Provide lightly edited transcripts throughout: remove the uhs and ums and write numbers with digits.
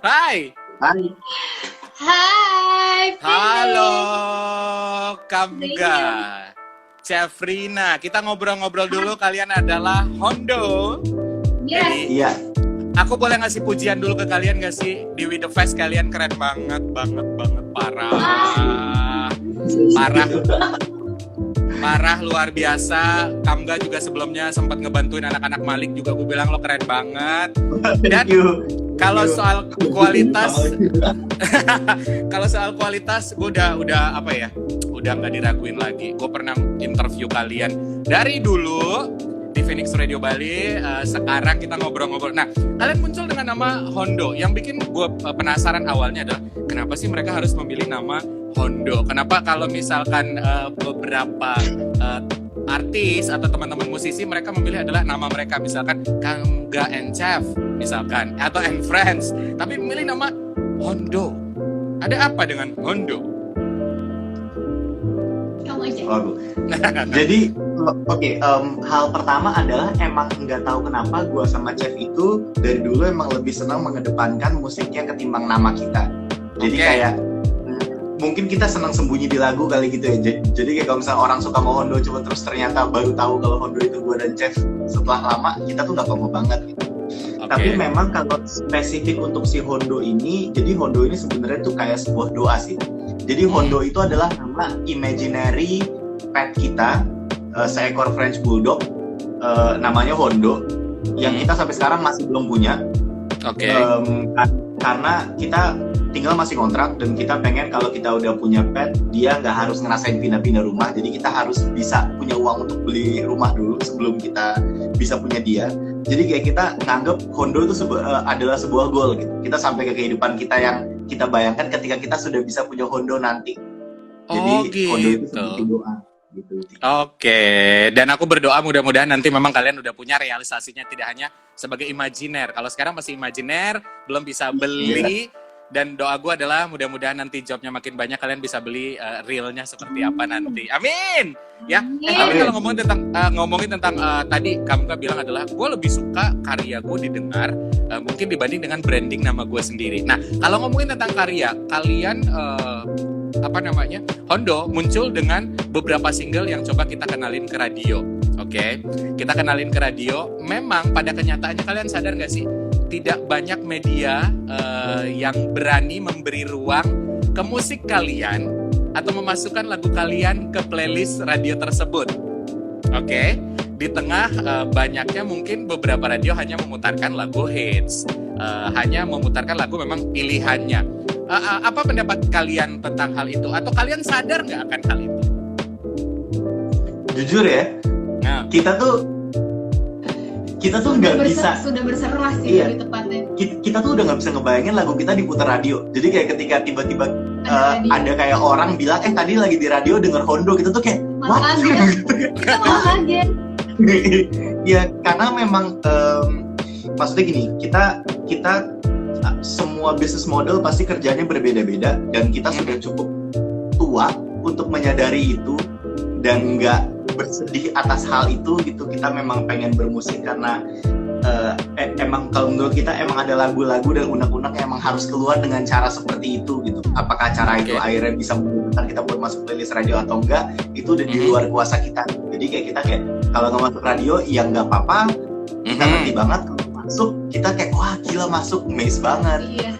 Hai. Hai. Hai, Halo, Kamga. Iya. Cefrina, kita ngobrol-ngobrol dulu. Kalian adalah Hondo. Yes. Iya. Aku boleh ngasih pujian dulu ke kalian gak sih? Di With The Fest kalian keren banget, parah. Parah, luar biasa. Kamga juga sebelumnya sempat ngebantuin anak-anak Malik juga, gue bilang lo keren banget. Dan kalau soal kualitas, gue udah apa ya? Udah nggak diraguin lagi. Gue pernah interview kalian dari dulu di Phoenix Radio Bali. Sekarang kita ngobrol-ngobrol. Nah, kalian muncul dengan nama Hondo. Yang bikin gue penasaran awalnya adalah kenapa sih mereka harus memilih nama Hondo? Kenapa kalau misalkan beberapa artis atau teman-teman musisi mereka memilih adalah nama mereka, misalkan Kamga and Chef misalkan, atau and Friends, tapi memilih nama Hondo. Ada apa dengan Hondo? Kamu aja. Jadi hal pertama adalah emang nggak tahu kenapa gue sama Chef itu dari dulu emang lebih senang mengedepankan musiknya ketimbang nama kita. Jadi kayak mungkin kita senang sembunyi di lagu kali gitu ya. Jadi kayak kalau misalnya orang suka mau Hondo cuma terus ternyata baru tahu kalau Hondo itu gue dan Chef setelah lama, kita tuh nggak FOMO banget gitu. Tapi memang kalau spesifik untuk si Hondo ini, jadi Hondo ini sebenarnya tuh kayak sebuah doa sih. Jadi Hondo itu adalah nama imaginary pet kita, seekor French Bulldog, namanya Hondo, yang kita sampai sekarang masih belum punya. Karena kita tinggal masih kontrak dan kita pengen kalau kita udah punya pet, dia nggak harus ngerasain pindah-pindah rumah. Jadi kita harus bisa punya uang untuk beli rumah dulu sebelum kita bisa punya dia. Jadi kayak kita nganggep Hondo itu adalah sebuah goal gitu. Kita sampai ke kehidupan kita yang kita bayangkan ketika kita sudah bisa punya Hondo nanti. Jadi gitu. Hondo itu seperti doa. Gitu. Dan aku berdoa mudah-mudahan nanti memang kalian udah punya realisasinya, tidak hanya sebagai imajiner. Kalau sekarang masih imajiner, belum bisa beli. Dan doa gue adalah mudah-mudahan nanti jobnya makin banyak, kalian bisa beli realnya seperti apa nanti. Amin. Ya. Tapi kalau ngomongin tentang tadi Kamga bilang adalah gue lebih suka karya gue didengar mungkin dibanding dengan branding nama gue sendiri. Nah, kalau ngomongin tentang karya, kalian Hondo muncul dengan beberapa single yang coba kita kenalin ke radio. Kita kenalin ke radio. Memang pada kenyataannya kalian sadar gak sih, tidak banyak media yang berani memberi ruang ke musik kalian atau memasukkan lagu kalian ke playlist radio tersebut. Di tengah banyaknya mungkin beberapa radio hanya memutarkan lagu hits, hanya memutarkan lagu memang pilihannya. Apa pendapat kalian tentang hal itu? Atau kalian sadar nggak akan hal itu? Jujur ya, kita tuh nggak bisa. Sudah berserah sih lebih tepatnya. Kita tuh udah nggak bisa ngebayangin lagu kita diputar radio. Jadi kayak ketika tiba-tiba ada kayak orang bilang, tadi lagi di radio denger Hondo, kita tuh kayak malah kaget. Ya karena memang maksudnya gini, kita semua bisnis model pasti kerjanya berbeda-beda dan kita sudah cukup tua untuk menyadari itu dan nggak bersedih atas hal itu gitu. Kita memang pengen bermusik karena emang kalau menurut kita emang ada lagu-lagu dan unek-unek yang emang harus keluar dengan cara seperti itu gitu. Apakah cara itu akhirnya bisa memudahkan kita buat masuk playlist radio atau enggak, itu udah di luar kuasa kita. Jadi kayak kita kalau nggak masuk radio ya nggak apa-apa, kita ngerti banget. Kalau masuk kita kayak wah gila masuk, amazed banget. Iya.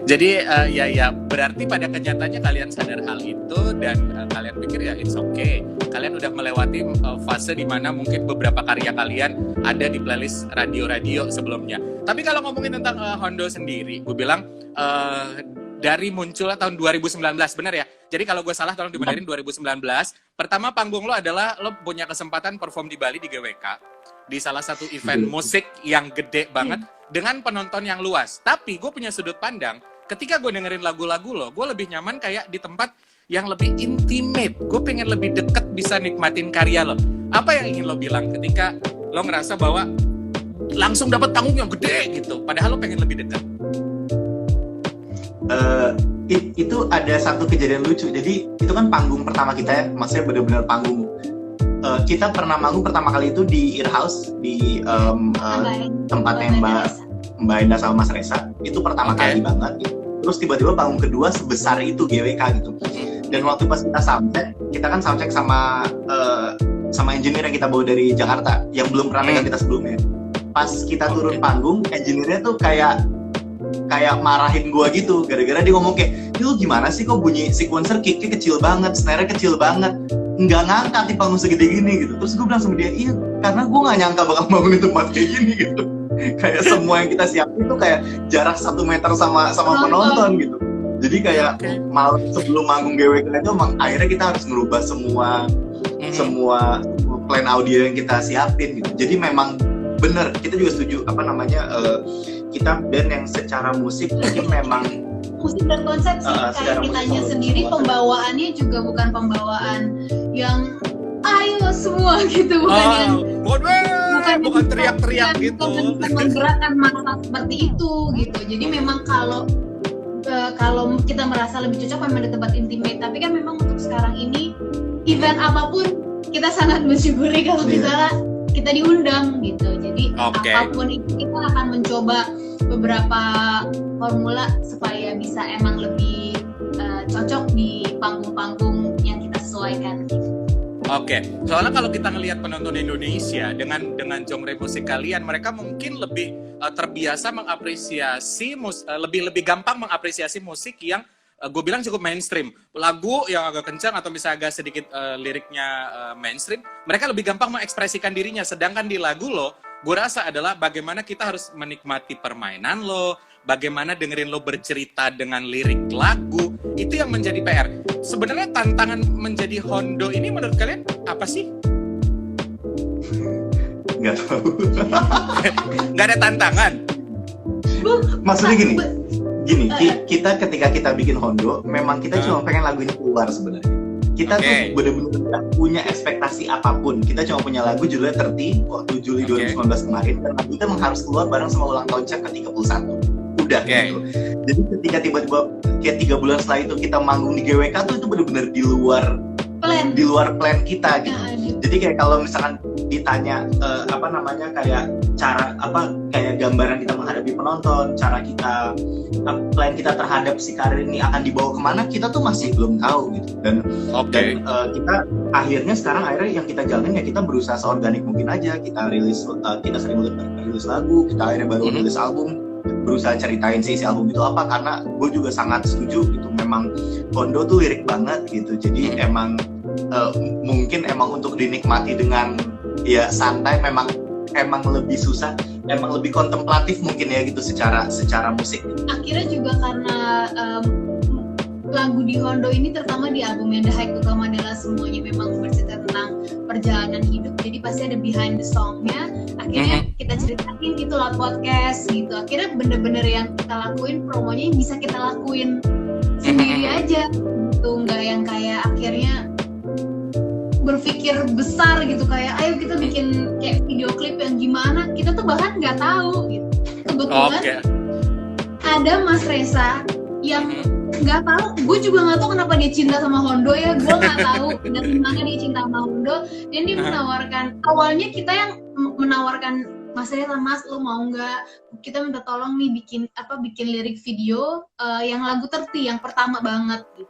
Jadi ya berarti pada kenyataannya kalian sadar hal itu dan kalian pikir ya it's okay. Kalian udah melewati fase di mana mungkin beberapa karya kalian ada di playlist radio-radio sebelumnya. Tapi kalau ngomongin tentang Hondo sendiri, gue bilang dari munculnya tahun 2019, benar ya? Jadi kalau gue salah tolong dibenerin. 2019. Pertama panggung lo adalah lo punya kesempatan perform di Bali di GWK, di salah satu event musik yang gede banget dengan penonton yang luas. Tapi gue punya sudut pandang, ketika gue dengerin lagu-lagu lo, gue lebih nyaman kayak di tempat yang lebih intimate. Gue pengen lebih deket bisa nikmatin karya lo. Apa yang ingin lo bilang ketika lo ngerasa bahwa langsung dapat panggung yang gede gitu, padahal lo pengen lebih dekat? Itu ada satu kejadian lucu. Jadi itu kan panggung pertama kita ya, maksudnya benar-benar panggung. Kita pernah manggung pertama kali itu di Ear House di tempatnya Mbak Enda sama Mas Reza, itu pertama kali banget gitu. Terus tiba-tiba panggung kedua sebesar itu GWK gitu. Dan waktu pas kita soundcheck, kita kan soundcheck sama engineer yang kita bawa dari Jakarta yang belum pernah megang kita sebelumnya. Pas kita turun panggung, engineer-nya tuh kayak marahin gua gitu, gara-gara dia ngomong kayak, lu gimana sih kok bunyi sequencer kick-nya kecil banget, snare-nya kecil banget, nggak ngangkat di panggung segede gini gitu. Terus gue bilang sama dia, iya karena gue nggak nyangka bakal bangun di tempat kayak gini gitu. Kayak semua yang kita siapin itu kayak jarak 1 meter sama penonton gitu. Jadi kayak malam sebelum manggung GWK itu emang akhirnya kita harus merubah semua plan audio yang kita siapin gitu. Jadi memang bener, kita juga setuju kita band yang secara musik mungkin memang musik dan konsep sih, kayak kitanya sendiri pembawaannya juga bukan pembawaan yang ayo semua gitu, bukan teriak-teriak gitu, bukan menggerakkan massa seperti itu gitu. Jadi memang kalau kita merasa lebih cocok memang di tempat intimate, tapi kan memang untuk sekarang ini event apapun kita sangat mensyukuri kalau misalnya kita diundang gitu. Jadi apapun itu kita akan mencoba beberapa formula supaya bisa emang lebih cocok di panggung-panggung yang kita sesuaikan. Soalnya kalau kita ngelihat penonton Indonesia dengan genre musik kalian, mereka mungkin lebih terbiasa mengapresiasi lebih gampang mengapresiasi musik yang gue bilang cukup mainstream, lagu yang agak kencang atau misalnya agak sedikit liriknya mainstream, mereka lebih gampang mengekspresikan dirinya. Sedangkan di lagu lo, gue rasa adalah bagaimana kita harus menikmati permainan lo, bagaimana dengerin lo bercerita dengan lirik lagu, itu yang menjadi PR. Sebenarnya tantangan menjadi Hondo ini menurut kalian apa sih? Nggak tahu. Nggak ada tantangan. Maksudnya gini, kita ketika kita bikin Hondo, memang kita cuma pengen lagu ini keluar sebenarnya. Kita tuh bener-bener tidak punya ekspektasi apapun. Kita cuma punya lagu judulnya 30 waktu Juli 2019 kemarin, dan lagu itu memang harus keluar bareng sama ulang tahun Cep ke-31. Udah gitu. Jadi ketika tiba-tiba kayak 3 bulan setelah itu kita manggung di GWK tuh itu bener-bener di luar plan kita gitu. Jadi kayak kalau misalkan ditanya kayak gambaran kita menghadapi penonton, cara kita plan kita terhadap si karir ini akan dibawa kemana, kita tuh masih belum tahu gitu. Dan kita akhirnya yang kita jalanin ya kita berusaha seorganik mungkin aja. Kita sering rilis lagu, kita akhirnya baru rilis album, berusaha ceritain isi album itu apa, karena gue juga sangat setuju gitu, memang Hondo tuh lirik banget gitu. Jadi emang mungkin emang untuk dinikmati dengan ya santai memang lebih susah, emang lebih kontemplatif mungkin ya gitu secara musik. Akhirnya juga karena lagu di Hondo ini terutama di albumnya The Hike to Kamadela semuanya memang bercerita tentang perjalanan hidup, jadi pasti ada behind the songnya. Akhirnya kita ceritain gitu lah podcast gitu. Akhirnya bener-bener yang kita lakuin promonya bisa kita lakuin sendiri aja gitu, nggak yang kayak akhirnya berpikir besar gitu kayak ayo kita bikin kayak video klip yang gimana, kita tuh bahkan nggak tahu gitu. Kebetulan ada Mas Reza yang nggak tahu, gue juga nggak tahu kenapa dia cinta sama Hondo ya, gue nggak tahu dari mana dia cinta sama Hondo, dan dia menawarkan, awalnya kita yang menawarkan Mas Reza, Mas lu mau nggak kita minta tolong nih bikin lirik video yang lagu 30 yang pertama banget gitu.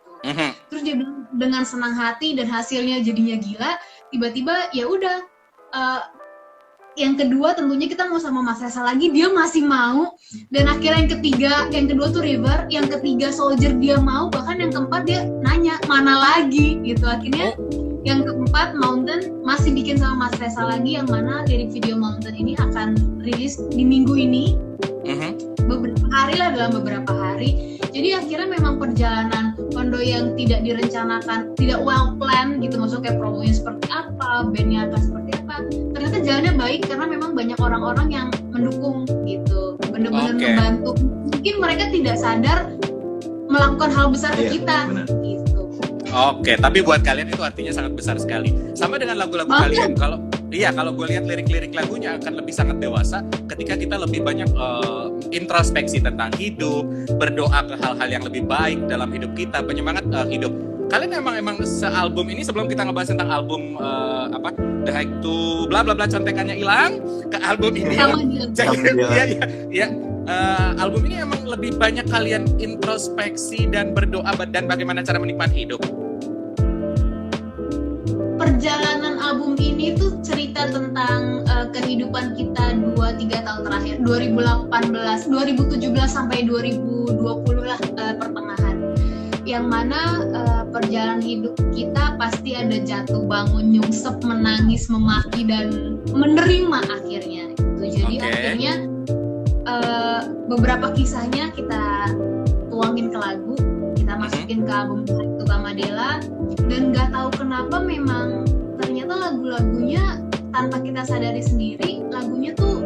Terus dia bilang dengan senang hati, dan hasilnya jadinya gila. Tiba-tiba ya udah yang kedua tentunya kita mau sama Mas Reza lagi, dia masih mau. Dan akhirnya yang kedua tuh River, yang ketiga Soldier dia mau, bahkan yang keempat dia nanya mana lagi gitu. Akhirnya yang keempat Mountain masih bikin sama Mas Reza lagi, yang mana lirik video Mountain ini akan rilis di minggu ini. Dalam beberapa hari. Jadi akhirnya memang perjalanan Hondo yang tidak direncanakan, tidak well planned gitu, maksudnya kayak promonya seperti apa, bandnya akan seperti apa, ternyata jalannya baik karena memang banyak orang-orang yang mendukung gitu, benar-benar membantu. Mungkin mereka tidak sadar melakukan hal besar ke kita gitu. Tapi buat kalian itu artinya sangat besar sekali. Sama dengan lagu-lagu kalian. Kalau gue lihat lirik-lirik lagunya akan lebih sangat dewasa ketika kita lebih banyak introspeksi tentang hidup, berdoa ke hal-hal yang lebih baik dalam hidup kita, penyemangat hidup. Kalian emang sealbum ini, sebelum kita ngebahas tentang album The Hike to bla bla bla, contekannya hilang ke album ini. Ya. Album ini emang lebih banyak kalian introspeksi dan berdoa dan bagaimana cara menikmati hidup. Perjalanan album ini tuh cerita tentang kehidupan kita 2-3 tahun terakhir, 2017 sampai 2020 lah, pertengahan. Yang mana perjalanan hidup kita pasti ada jatuh bangun, nyungsep, menangis, memaki, dan menerima akhirnya. Jadi akhirnya beberapa kisahnya kita tuangin ke lagu, kita masukin ke album Hike to Kamadela. Dan nggak tahu kenapa memang ternyata lagu-lagunya tanpa kita sadari sendiri, lagunya tuh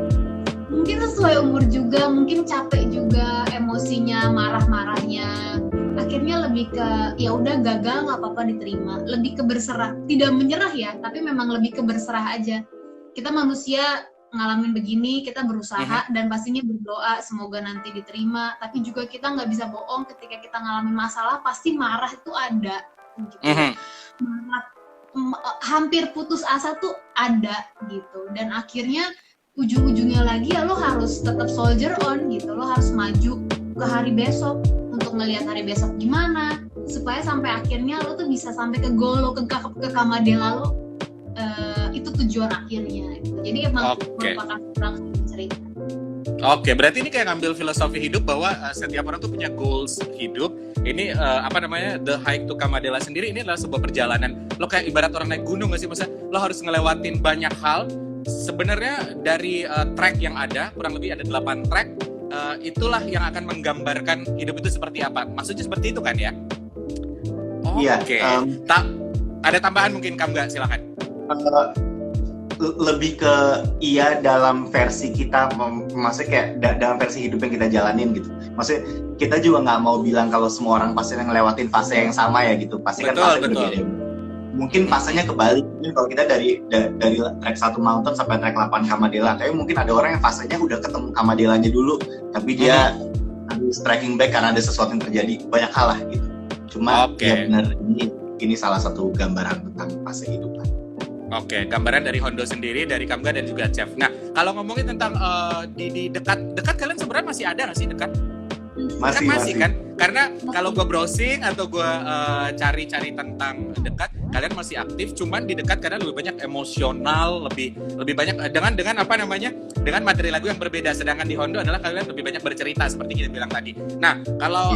mungkin sesuai umur juga, mungkin capek juga emosinya, marah-marahnya. Akhirnya lebih ke ya udah gagal nggak apa-apa, diterima, lebih ke berserah, tidak menyerah ya, tapi memang lebih ke berserah aja. Kita manusia ngalamin begini, kita berusaha dan pastinya berdoa semoga nanti diterima, tapi juga kita nggak bisa bohong, ketika kita ngalamin masalah pasti marah itu ada gitu. Marah, hampir putus asa tuh ada gitu, dan akhirnya ujung-ujungnya lagi ya lo harus tetap soldier on gitu, lo harus maju ke hari besok untuk ngelihat hari besok gimana, supaya sampai akhirnya lo tuh bisa sampai ke goal lo, ke Kamadela lo. Itu tujuan akhirnya gitu. Jadi emang merupakan rangkaian cerita. Oke, berarti ini kayak ngambil filosofi hidup bahwa setiap orang tuh punya goals hidup. Ini The Hike to Kamadela sendiri ini adalah sebuah perjalanan. Lo kayak ibarat orang naik gunung nggak sih? Maksudnya lo harus ngelewatin banyak hal. Sebenarnya dari track yang ada, kurang lebih ada 8 track, itulah yang akan menggambarkan hidup itu seperti apa. Maksudnya seperti itu kan ya? Oke. Ada tambahan mungkin, Kamga, silakan. Lebih ke iya dalam versi kita, maksudnya kayak dalam versi hidup yang kita jalanin gitu. Maksudnya kita juga nggak mau bilang kalau semua orang pasti ngelewatin fase yang sama ya gitu. Pasti kan fase berbeda. Mungkin fasenya kebalik. Mungkin kalau kita dari track 1 Mountain sampai track 8 Kamadela, tapi mungkin ada orang yang fasenya udah ketemu Kamadelanya dulu, tapi dia striking back karena ada sesuatu yang terjadi, banyak hal lah gitu. Cuma ya benar, ini salah satu gambaran tentang fase hidup. Oke, gambaran dari Hondo sendiri, dari Kamga dan juga Chef. Nah, kalau ngomongin tentang di dekat kalian sebenarnya masih ada nggak sih dekat? Masih kan? Karena kalau gue browsing atau gue cari-cari tentang dekat, kalian masih aktif. Cuman di dekat karena lebih banyak emosional, lebih banyak dengan apa namanya? Dengan materi lagu yang berbeda. Sedangkan di Hondo adalah kalian lebih banyak bercerita seperti kita bilang tadi. Nah, kalau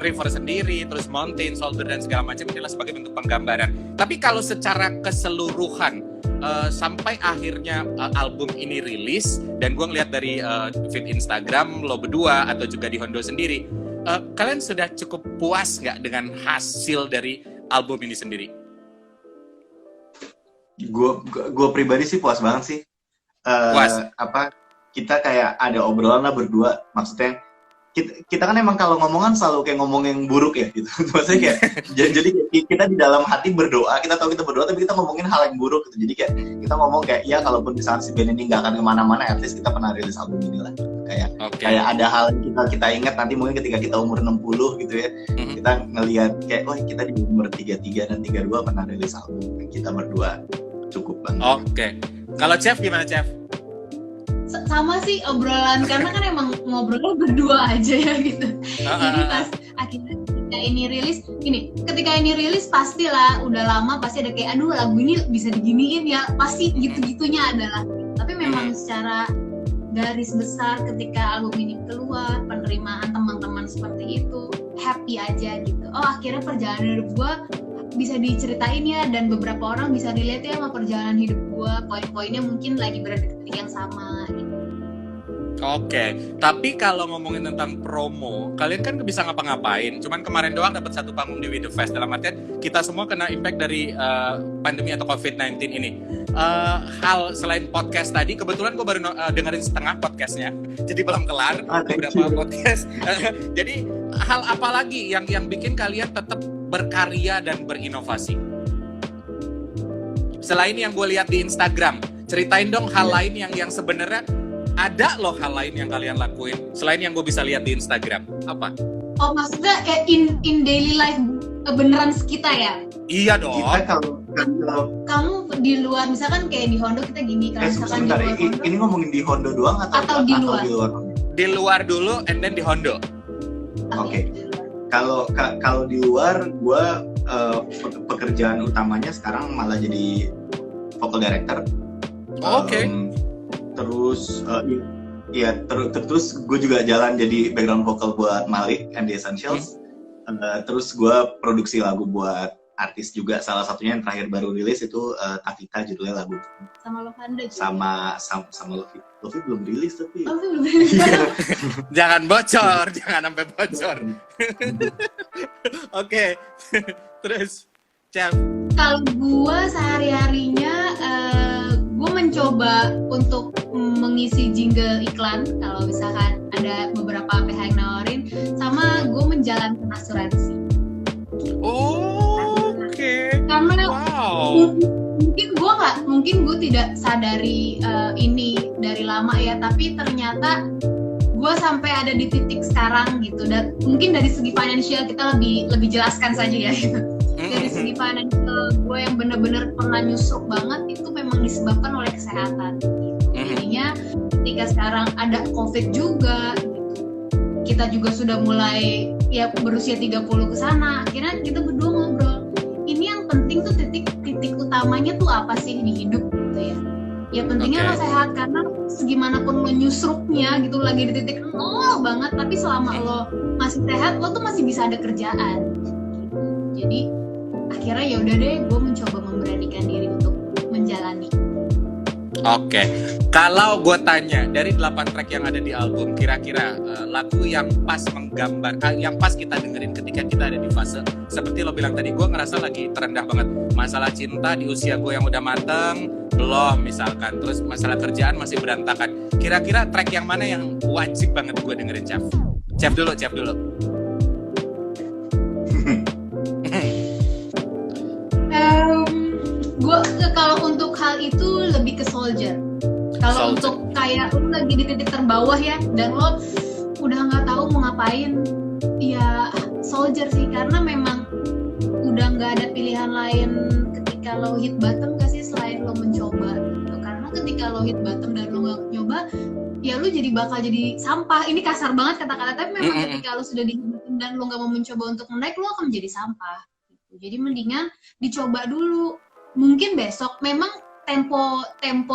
River sendiri, terus Mountain, Soldier dan segala macam adalah sebagai bentuk penggambaran. Tapi kalau secara keseluruhan sampai akhirnya album ini rilis, dan gue ngeliat dari feed Instagram lo berdua atau juga di Hondo sendiri, kalian sudah cukup puas nggak dengan hasil dari album ini sendiri? Gue pribadi sih puas banget sih. Puas. Kita kayak ada obrolan lah berdua, maksudnya kita kan emang kalau ngomongan selalu kayak ngomong yang buruk ya gitu. Maksudnya kayak jadi kita di dalam hati berdoa, kita tahu kita berdoa tapi kita ngomongin hal yang buruk gitu. Jadi kayak kita ngomong kayak ya kalaupun misalnya si band ini nggak akan kemana-mana, at least kita pernah rilis album ini lah. Kayak ada hal yang kita ingat nanti mungkin ketika kita umur 60 gitu ya, kita ngelihat kayak kita di umur 33 dan 32 pernah rilis album, kita berdua cukup banget. Oke. Kalau Chef gimana, Chef? Sama sih obrolan, karena kan emang ngobrol berdua aja ya gitu. Jadi pas akhirnya ketika ini rilis pastilah udah lama pasti ada kayak aduh lagu ini bisa diginiin ya, pasti gitu-gitunya adalah. Tapi memang secara garis besar ketika album ini keluar, penerimaan teman-teman seperti itu, happy aja gitu. Oh akhirnya perjalanan hidup gua bisa diceritain ya, dan beberapa orang bisa relate ya sama perjalanan hidup gua, poin-poinnya mungkin lagi berada di titik yang sama gitu. Oke, tapi kalau ngomongin tentang promo, kalian kan bisa ngapa-ngapain. Cuman kemarin doang dapat 1 panggung di We The Fest. Dalam artian kita semua kena impact dari pandemi atau COVID-19 ini. Hal selain podcast tadi, kebetulan gue baru dengerin setengah podcastnya, jadi belum kelar beberapa podcast. Jadi hal apa lagi yang bikin kalian tetap berkarya dan berinovasi? Selain yang gue lihat di Instagram, ceritain dong hal lain yang sebenarnya ada loh, hal lain yang kalian lakuin selain yang gue bisa lihat di Instagram. Apa? Oh maksudnya kayak in daily life beneran kita ya? Iya dong. Kita kalau kamu di luar, misalkan kayak di Hondo kita gini, kalau misalkan sebentar, di luar Hondo ini ngomongin di Hondo doang atau di luar? Di luar dulu, and then di Hondo. Oke. Kalau di luar, gue pekerjaan utamanya sekarang malah jadi vocal director. Oke. Terus terus gue juga jalan jadi background vocal buat Malik and the Essentials. Terus gue produksi lagu buat artis juga, salah satunya yang terakhir baru rilis itu Tavita, judulnya lagu sama Lovanda juga. sama Lofi belum rilis tapi Lofi belum rilis. Jangan bocor, jangan sampai bocor. Oke. Terus Chef, Kalau gue sehari-harinya gue mencoba untuk mengisi jingle iklan kalau misalkan ada beberapa PH yang nawarin, sama gue menjalankan asuransi. oke. Karena Wow. mungkin gue tidak sadari ini dari lama ya, tapi ternyata gue sampai ada di titik sekarang gitu. Dan mungkin dari segi financial kita lebih jelaskan saja ya. Dari segi financial gue yang benar-benar pernah nyusruk banget itu memang disebabkan oleh kesehatan gitu. Jadinya ketika sekarang ada COVID juga gitu, kita juga sudah mulai ya berusia 30 ke sana, akhirnya kita berdua ngobrol, ini yang penting tuh titik utamanya tuh apa sih di hidup gitu ya. Ya pentingnya lo sehat, karena segimanapun lo nyusruknya gitu lagi di titik nol banget, tapi selama lo masih sehat lo tuh masih bisa ada kerjaan gitu. Jadi akhirnya ya udah deh, gue mencoba memberanikan diri untuk menjalani. Oke. Kalau gue tanya dari 8 track yang ada di album, kira-kira lagu yang pas menggambar, yang pas kita dengerin ketika kita ada di fase seperti lo bilang tadi, gue ngerasa lagi terendah banget. Masalah cinta di usia gue yang udah mateng belum misalkan, terus masalah kerjaan masih berantakan. Kira-kira track yang mana yang wajib banget gue dengerin, Chef? Chef dulu. Gue kalau untuk hal itu lebih ke Soldier. Kalau untuk kayak lo lagi di titik terbawah ya, dan lo udah nggak tahu mau ngapain, ya Soldier sih, karena memang udah nggak ada pilihan lain ketika lo hit bottom gak sih selain lo mencoba gitu. Karena ketika lo hit bottom dan lo nggak nyoba, ya lo bakal jadi sampah. Ini kasar banget kata-kata, tapi memang ketika lo sudah di hit bottom dan lo nggak mau mencoba untuk menaik, lo akan menjadi sampah gitu. Jadi mendingan dicoba dulu. Mungkin besok, memang tempo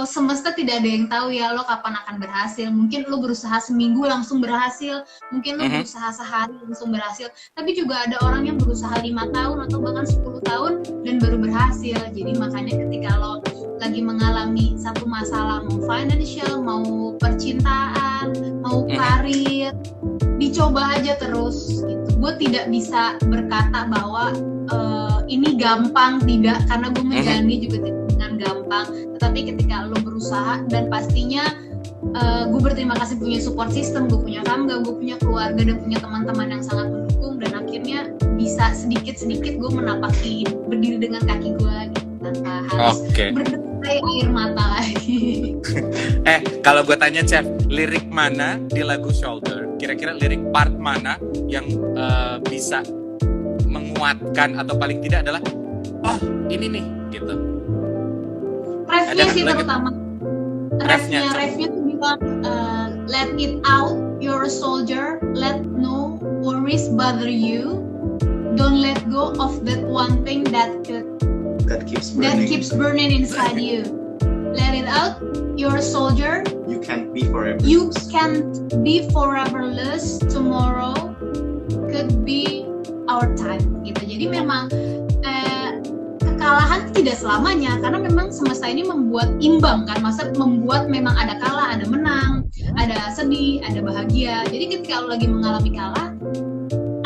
semesta tidak ada yang tahu ya lo kapan akan berhasil. Mungkin lo berusaha seminggu langsung berhasil, mungkin lo berusaha sehari langsung berhasil, tapi juga ada orang yang berusaha 5 tahun atau bahkan 10 tahun dan baru berhasil. Jadi makanya ketika lo lagi mengalami satu masalah, mau financial, mau percintaan, mau karir, dicoba aja terus gitu. Gue tidak bisa berkata bahwa ini gampang, tidak, karena gue menjalani juga dengan gampang. Tetapi ketika lo berusaha, dan pastinya gue berterima kasih punya support system, gue punya Kamga, gue punya keluarga dan punya teman-teman yang sangat mendukung, dan akhirnya bisa sedikit-sedikit gue menapaki berdiri dengan kaki gue gitu, tanpa harus berderai air mata lagi. Kalau gue tanya Chef, lirik mana di lagu Shoulder? Kira-kira lirik part mana yang bisa menguatkan atau paling tidak adalah ini nih gitu. Refnya sih terutama. Refnya tuh bilang let it out, you're a soldier, let no worries bother you, don't let go of that one thing that keeps burning inside you. Let it out, you're a soldier, you can't be foreverless, tomorrow could be our time gitu. Jadi memang kekalahan tidak selamanya, karena memang semesta ini membuat imbang kan, masa membuat memang ada kalah, ada menang, ada sedih, ada bahagia. Jadi ketika lo lagi mengalami kalah,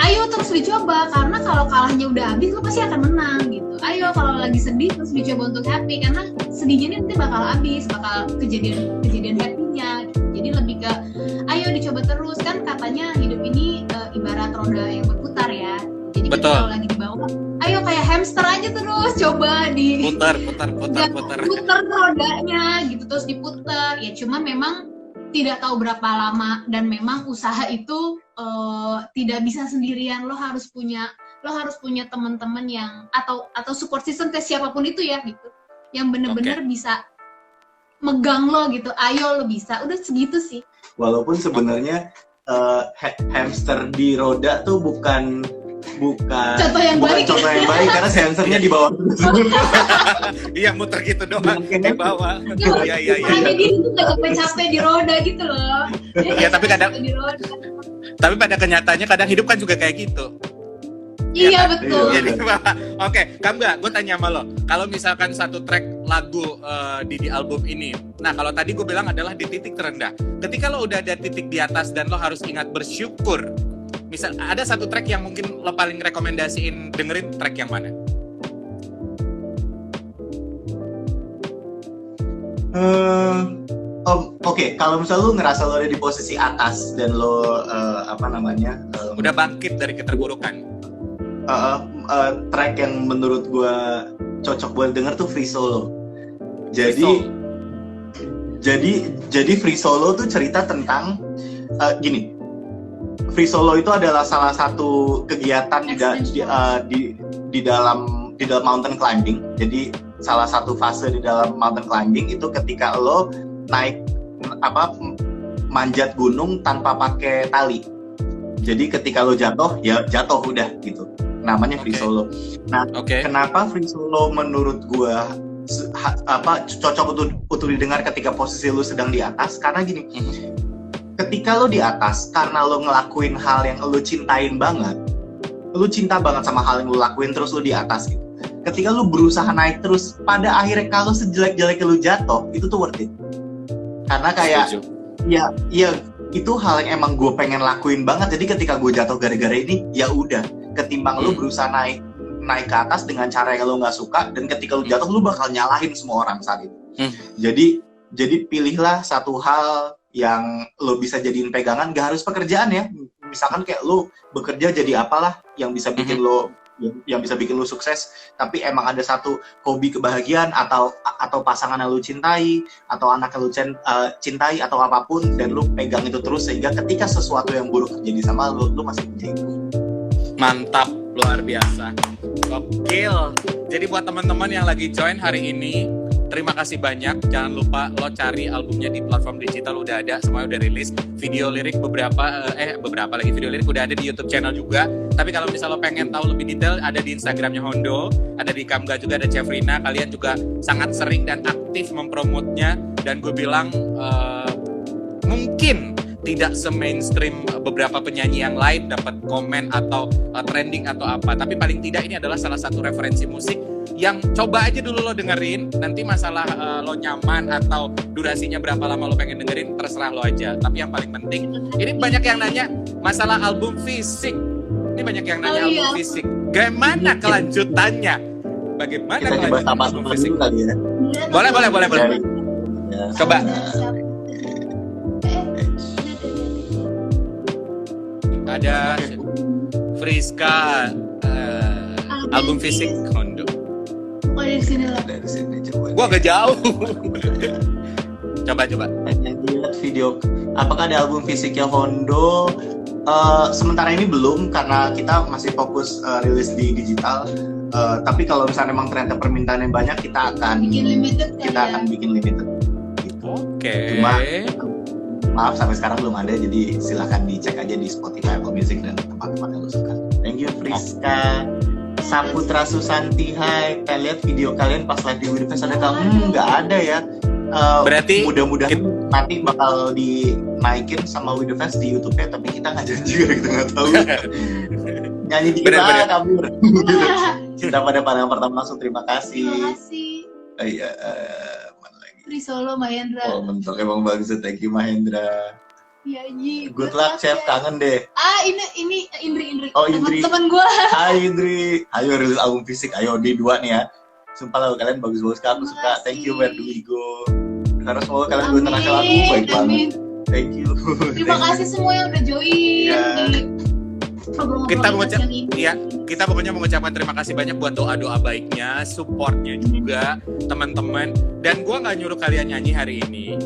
ayo terus dicoba, karena kalau kalahnya udah habis lo pasti akan menang gitu. Ayo kalau lagi sedih terus dicoba untuk happy, karena sedihnya nanti bakal habis, bakal kejadian happy-nya gitu. Jadi lebih ke ayo dicoba terus, kan katanya hidup ini ibarat roda yang berputar ya. Jadi kalau lagi di bawah, ayo kayak hamster aja terus coba putar rodanya gitu, terus diputar. Ya cuma memang tidak tahu berapa lama, dan memang usaha itu tidak bisa sendirian. Lo harus punya teman-teman yang atau support system ke siapapun itu ya gitu. yang bener-bener bisa megang lo gitu, ayo lo bisa, udah segitu sih. Walaupun sebenarnya hamster di roda tuh bukan Contoh yang baik. contoh yang baik karena si hamsternya di bawah terus. Iya, muter gitu doang di bawah. Iya. Makanya dia tuh gak capek-capek di roda gitu loh. Iya, tapi kadang di roda. Tapi pada kenyataannya kadang hidup kan juga kayak gitu. Iya, kan? betul. Jadi, oke, Kamga, gue tanya sama lo. Kalau misalkan satu track lagu di album ini, nah kalau tadi gue bilang adalah di titik terendah. Ketika lo udah ada titik di atas dan lo harus ingat bersyukur. Misal ada satu track yang mungkin lo paling rekomendasiin dengerin, track yang mana? Oke, kalau misalnya lu ngerasa lo ada di posisi atas dan lo Udah bangkit dari keterburukan. Track yang menurut gue cocok buat denger tuh Free Solo. Jadi Free Solo tuh cerita tentang gini. Free Solo itu adalah salah satu kegiatan di dalam mountain climbing. Jadi salah satu fase di dalam mountain climbing itu ketika lo naik manjat gunung tanpa pakai tali. Jadi ketika lo jatuh, ya jatuh udah gitu. Namanya Free Solo. Nah, kenapa Free Solo menurut gua cocok untuk didengar ketika posisi lo sedang di atas? Karena gini, ketika lo di atas, karena lo ngelakuin hal yang lo cintain banget, lo cinta banget sama hal yang lo lakuin, terus lo di atas gitu. Ketika lo berusaha naik terus, pada akhirnya kalau sejelek-jeleknya lo jatuh, itu tuh worth it. Karena kayak, ya itu hal yang emang gue pengen lakuin banget. Jadi ketika gue jatuh gara-gara ini, ya udah. Ketimbang lo berusaha naik ke atas dengan cara yang lo nggak suka, dan ketika lo jatuh, lo bakal nyalahin semua orang saat itu. Jadi pilihlah satu hal yang lo bisa jadiin pegangan, gak harus pekerjaan ya. Misalkan kayak lo bekerja jadi apalah yang bisa bikin lo sukses, tapi emang ada satu hobi kebahagiaan atau pasangan yang lo cintai atau anak yang lo cintai atau apapun, dan lo pegang itu terus sehingga ketika sesuatu yang buruk terjadi sama lo masih punya itu. Mantap, luar biasa. Gokil. Jadi buat teman-teman yang lagi join hari ini, terima kasih banyak. Jangan lupa lo cari albumnya di platform digital, udah ada, semuanya udah rilis. Video lirik beberapa lagi video lirik udah ada di YouTube channel juga. Tapi kalau misalnya lo pengen tahu lebih detail, ada di Instagramnya Hondo, ada di Kamga juga, ada Cefrina. Kalian juga sangat sering dan aktif mempromotnya. Dan gue bilang mungkin tidak se-mainstream beberapa penyanyi yang lain dapat komen atau trending atau apa. Tapi paling tidak ini adalah salah satu referensi musik yang coba aja dulu lo dengerin. Nanti masalah lo nyaman atau durasinya berapa lama lo pengen dengerin, terserah lo aja. Tapi yang paling penting, ini banyak yang nanya masalah album fisik. Ini banyak yang nanya album fisik. Bagaimana kelanjutannya? Bagaimana kita kelanjutan album fisik? Kali ya. Boleh. Coba. Ada Friska album fisik Hondo. Oh, dari sini lah. Dari sini coba. Gua agak jauh. Coba. Lihat video. Apakah ada album fisiknya Hondo? Sementara ini belum karena kita masih fokus rilis di digital. Tapi kalau misalnya memang ternyata permintaannya banyak, kita akan bikin limited. Gitu. Oke. Cuma maaf sampai sekarang belum ada, jadi silahkan dicek aja di Spotify, Apple Music dan tempat-tempat yang lo suka. Thank you Friska. Saputra Susanti, hai. Kita lihat video kalian pas live di Widowfest ada kamu, nggak ada ya. Berarti mudah-mudahan nanti bakal dinaikin sama Widowfest di YouTube-nya, tapi kita nggak janji juga, kita nggak tahu. Nyanyi dikit lah kabur. Kita pada pandangan pertama langsung terima kasih. Terima kasih. Iya. Free Solo Mahendra. Oh mentok emang bagus, thank you Mahendra. Iya Ji. Good luck Chef, kangen deh. Ini Indri. Oh Indri. Teman gue. Hai Indri. Ayo rilis album fisik, ayo D2 nih ya. Sumpah lah kalian bagus-bagus, aku suka. Thank you Where Do We Go. Karena semoga kalian gue terasa lagu baik banget. Thank you. Terima kasih semua yang udah join. Kita pokoknya mengucapkan terima kasih banyak buat doa-doa baiknya, supportnya juga teman-teman. Dan gue nggak nyuruh kalian nyanyi hari ini.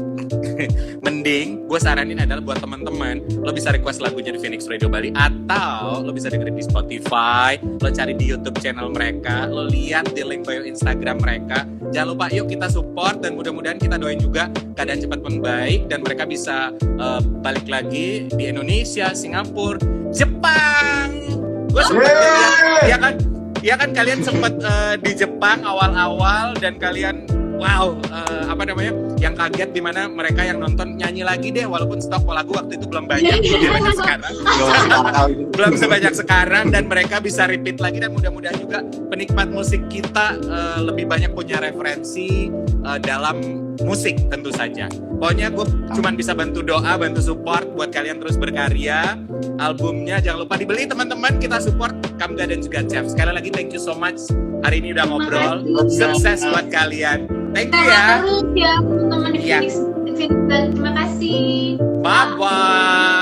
mending gue saranin adalah buat teman-teman, lo bisa request lagunya di Phoenix Radio Bali, atau lo bisa dengerin di Spotify, lo cari di YouTube channel mereka, lo lihat di link bio Instagram mereka. Jangan lupa, yuk kita support, dan mudah-mudahan kita doain juga keadaan cepat membaik dan mereka bisa balik lagi di Indonesia, Singapura, Jepang. Gue sempat lihat, ya kan kalian sempat di Jepang awal-awal, dan kalian wow, yang kaget di mana mereka yang nonton nyanyi lagi deh, walaupun stok lagu waktu itu belum banyak, belum sebanyak sekarang, dan mereka bisa repeat lagi, dan mudah-mudahan juga penikmat musik kita lebih banyak punya referensi dalam musik tentu saja. Pokoknya gue cuman bisa bantu doa, bantu support buat kalian terus berkarya. Albumnya jangan lupa dibeli teman-teman, kita support Kamga dan juga Chef. Sekali lagi thank you so much, hari ini udah ngobrol, sukses buat kalian. Thank you ya. Terus ya teman-teman di Iya. Phoenix. Terima kasih. Bye bye.